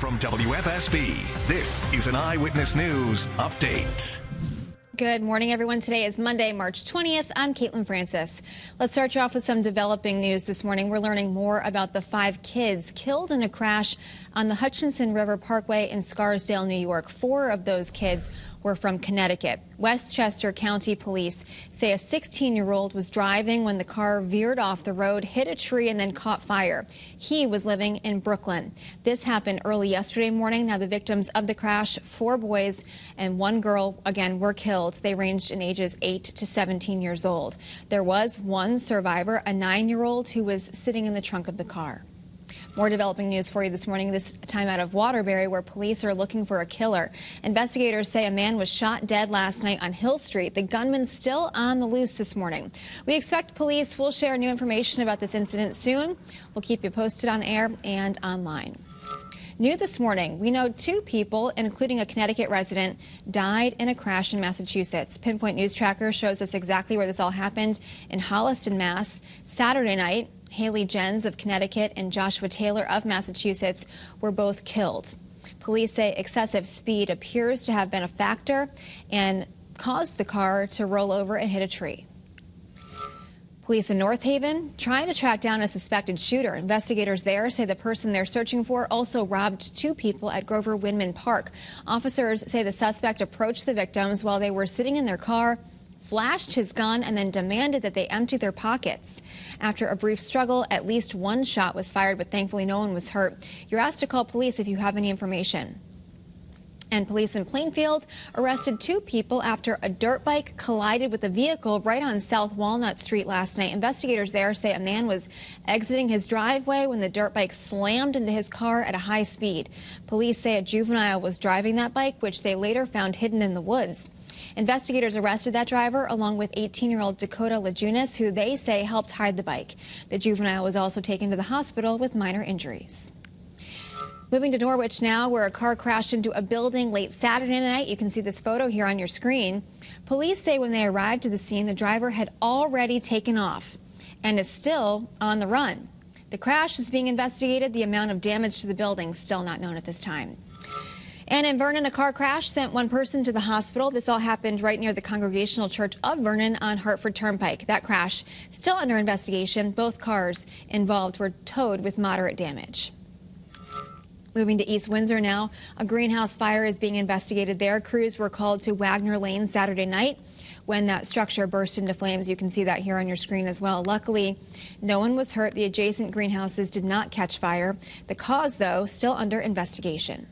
From WFSB, this is an Eyewitness News Update. Good morning, everyone. Today is Monday, March 20th. I'm Caitlin Francis. Let's start you off with some developing news this morning. We're learning more about the 5 kids killed in a crash on the Hutchinson River Parkway in Scarsdale, New York. 4 of those kids were from Connecticut. Westchester County Police say a 16-year-old was driving when the car veered off the road, hit a tree, and then caught fire. He was living in Brooklyn. This happened early yesterday morning. Now, the victims of the crash, 4 boys and 1 girl, again, were killed. They ranged in ages 8 to 17 years old. There was 1 survivor, a 9-year-old who was sitting in the trunk of the car. More developing news for you this morning, this time out of Waterbury, where police are looking for a killer. Investigators say a man was shot dead last night on Hill Street. The gunman still on the loose this morning. We expect police will share new information about this incident soon. We'll keep you posted on air and online. New this morning, we know 2 people, including a Connecticut resident, died in a crash in Massachusetts. Pinpoint News Tracker shows us exactly where this all happened in Holliston, Mass. Saturday night, Haley Jens of Connecticut and Joshua Taylor of Massachusetts were both killed. Police say excessive speed appears to have been a factor and caused the car to roll over and hit a tree. Police in North Haven trying to track down a suspected shooter. Investigators there say the person they're searching for also robbed 2 people at Grover Windman Park. Officers say the suspect approached the victims while they were sitting in their car, flashed his gun, and then demanded that they empty their pockets. After a brief struggle, at least 1 shot was fired, but thankfully no one was hurt. You're asked to call police if you have any information. And police in Plainfield arrested 2 people after a dirt bike collided with a vehicle right on South Walnut Street last night. Investigators there say a man was exiting his driveway when the dirt bike slammed into his car at a high speed. Police say a juvenile was driving that bike, which they later found hidden in the woods. Investigators arrested that driver along with 18-year-old Dakota Lajunas, who they say helped hide the bike. The juvenile was also taken to the hospital with minor injuries. Moving to Norwich now, where a car crashed into a building late Saturday night. You can see this photo here on your screen. Police say when they arrived to the scene, the driver had already taken off and is still on the run. The crash is being investigated. The amount of damage to the building still not known at this time. And in Vernon, a car crash sent 1 person to the hospital. This all happened right near the Congregational Church of Vernon on Hartford Turnpike. That crash still under investigation. Both cars involved were towed with moderate damage. Moving to East Windsor now, a greenhouse fire is being investigated there. Crews were called to Wagner Lane Saturday night when that structure burst into flames. You can see that here on your screen as well. Luckily, no one was hurt. The adjacent greenhouses did not catch fire. The cause, though, still under investigation.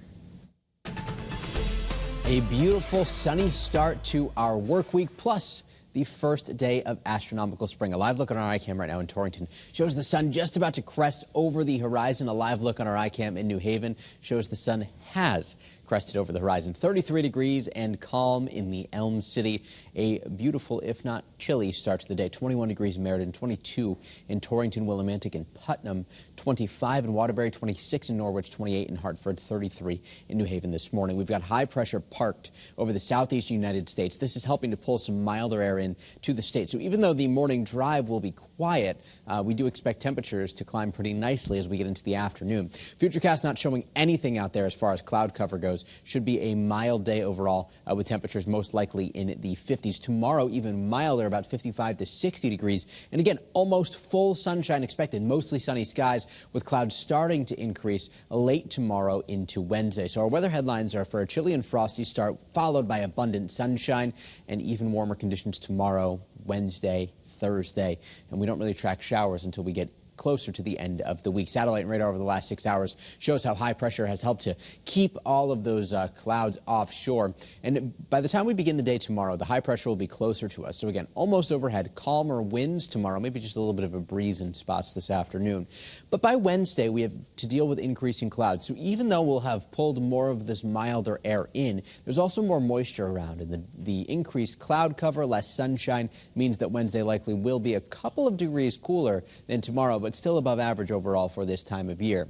A beautiful sunny start to our work week, plus the first day of astronomical spring. A live look on our iCam right now in Torrington shows the sun just about to crest over the horizon. A live look on our iCam in New Haven shows the sun has crested over the horizon. 33 degrees and calm in the Elm City. A beautiful, if not chilly, start to the day. 21 degrees in Meriden, 22 in Torrington, Willimantic, and Putnam, 25 in Waterbury, 26 in Norwich, 28 in Hartford, 33 in New Haven this morning. We've got high pressure parked over the southeastern United States. This is helping to pull some milder air in to the state. So even though the morning drive will be quiet, we do expect temperatures to climb pretty nicely as we get into the afternoon. Futurecast not showing anything out there as far as cloud cover goes. Should be a mild day overall with temperatures most likely in the 50s. Tomorrow, even milder, about 55 to 60 degrees. And again, almost full sunshine expected, mostly sunny skies with clouds starting to increase late tomorrow into Wednesday. So our weather headlines are for a chilly and frosty start, followed by abundant sunshine and even warmer conditions tomorrow, Wednesday, Thursday. And we don't really track showers until we get closer to the end of the week. Satellite and radar over the last 6 hours shows how high pressure has helped to keep all of those clouds offshore. And by the time we begin the day tomorrow, the high pressure will be closer to us. So again, almost overhead, calmer winds tomorrow, maybe just a little bit of a breeze in spots this afternoon. But by Wednesday, we have to deal with increasing clouds. So even though we'll have pulled more of this milder air in, there's also more moisture around. And the increased cloud cover, less sunshine, means that Wednesday likely will be a couple of degrees cooler than tomorrow, but still above average overall for this time of year.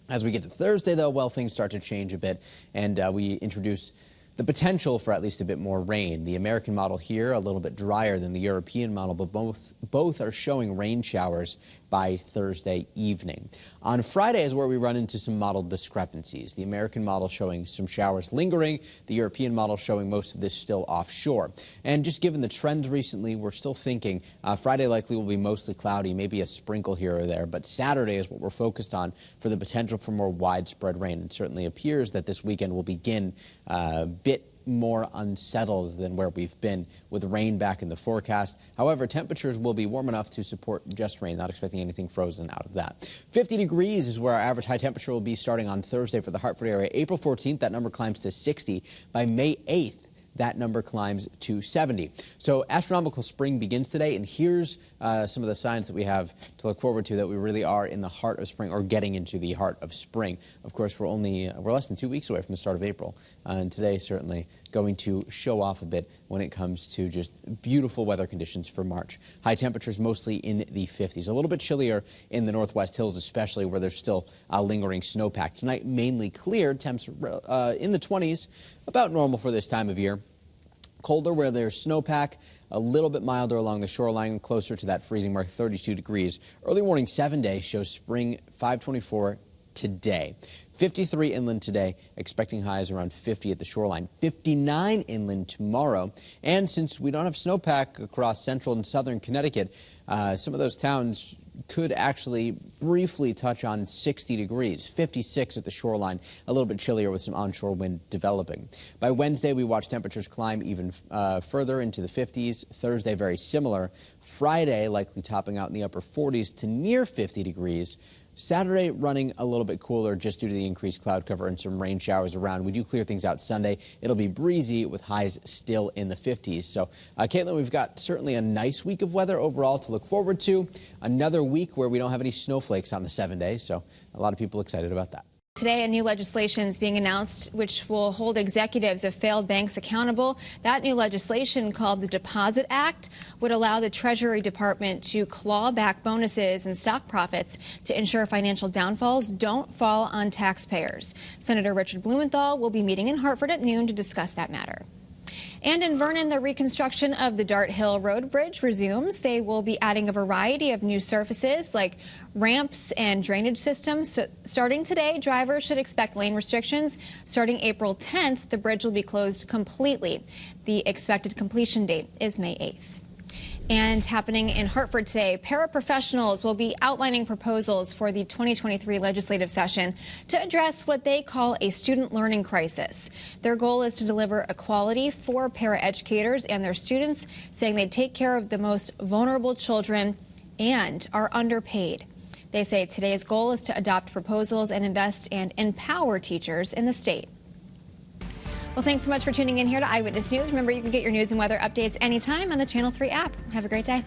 As we get to Thursday, though, well, things start to change a bit, and we introduce the potential for at least a bit more rain. The American model here a little bit drier than the European model, but both are showing rain showers by Thursday evening. On Friday is where we run into some model discrepancies. The American model showing some showers lingering, the European model showing most of this still offshore. And just given the trends recently, we're still thinking Friday likely will be mostly cloudy, maybe a sprinkle here or there, but Saturday is what we're focused on for the potential for more widespread rain. It certainly appears that this weekend will begin a bit more unsettled than where we've been, with rain back in the forecast. However, temperatures will be warm enough to support just rain, not expecting anything frozen out of that. 50 degrees is where our average high temperature will be starting on Thursday for the Hartford area. April 14th, that number climbs to 60. By May 8th, that number climbs to 70. So astronomical spring begins today, and here's some of the signs that we have to look forward to that we really are in the heart of spring, or getting into the heart of spring. Of course, we're less than 2 weeks away from the start of April, and today certainly going to show off a bit when it comes to just beautiful weather conditions for March. High temperatures mostly in the 50s. A little bit chillier in the Northwest Hills, especially where there's still lingering snowpack. Tonight, mainly clear. Temps in the 20s, about normal for this time of year. Colder where there's snowpack, a little bit milder along the shoreline, closer to that freezing mark, 32 degrees. Early morning 7-day shows spring 524 today. 53 inland today, expecting highs around 50 at the shoreline. 59 inland tomorrow. And since we don't have snowpack across central and southern Connecticut, some of those towns could actually briefly touch on 60 degrees, 56 at the shoreline, a little bit chillier with some onshore wind developing. By Wednesday, we watch temperatures climb even further into the 50s. Thursday, very similar. Friday, likely topping out in the upper 40s to near 50 degrees. Saturday running a little bit cooler just due to the increased cloud cover and some rain showers around. We do clear things out Sunday. It'll be breezy with highs still in the 50s. So, Caitlin, we've got certainly a nice week of weather overall to look forward to. Another week where we don't have any snowflakes on the 7 days. So a lot of people excited about that. Today, a new legislation is being announced which will hold executives of failed banks accountable. That new legislation, called the Deposit Act, would allow the Treasury Department to claw back bonuses and stock profits to ensure financial downfalls don't fall on taxpayers. Senator Richard Blumenthal will be meeting in Hartford at noon to discuss that matter. And in Vernon, the reconstruction of the Dart Hill Road Bridge resumes. They will be adding a variety of new surfaces like ramps and drainage systems. So starting today, drivers should expect lane restrictions. Starting April 10th, the bridge will be closed completely. The expected completion date is May 8th. And happening in Hartford today, paraprofessionals will be outlining proposals for the 2023 legislative session to address what they call a student learning crisis. Their goal is to deliver equality for paraeducators and their students, saying they take care of the most vulnerable children and are underpaid. They say today's goal is to adopt proposals and invest and empower teachers in the state. Well, thanks so much for tuning in here to Eyewitness News. Remember, you can get your news and weather updates anytime on the Channel 3 app. Have a great day.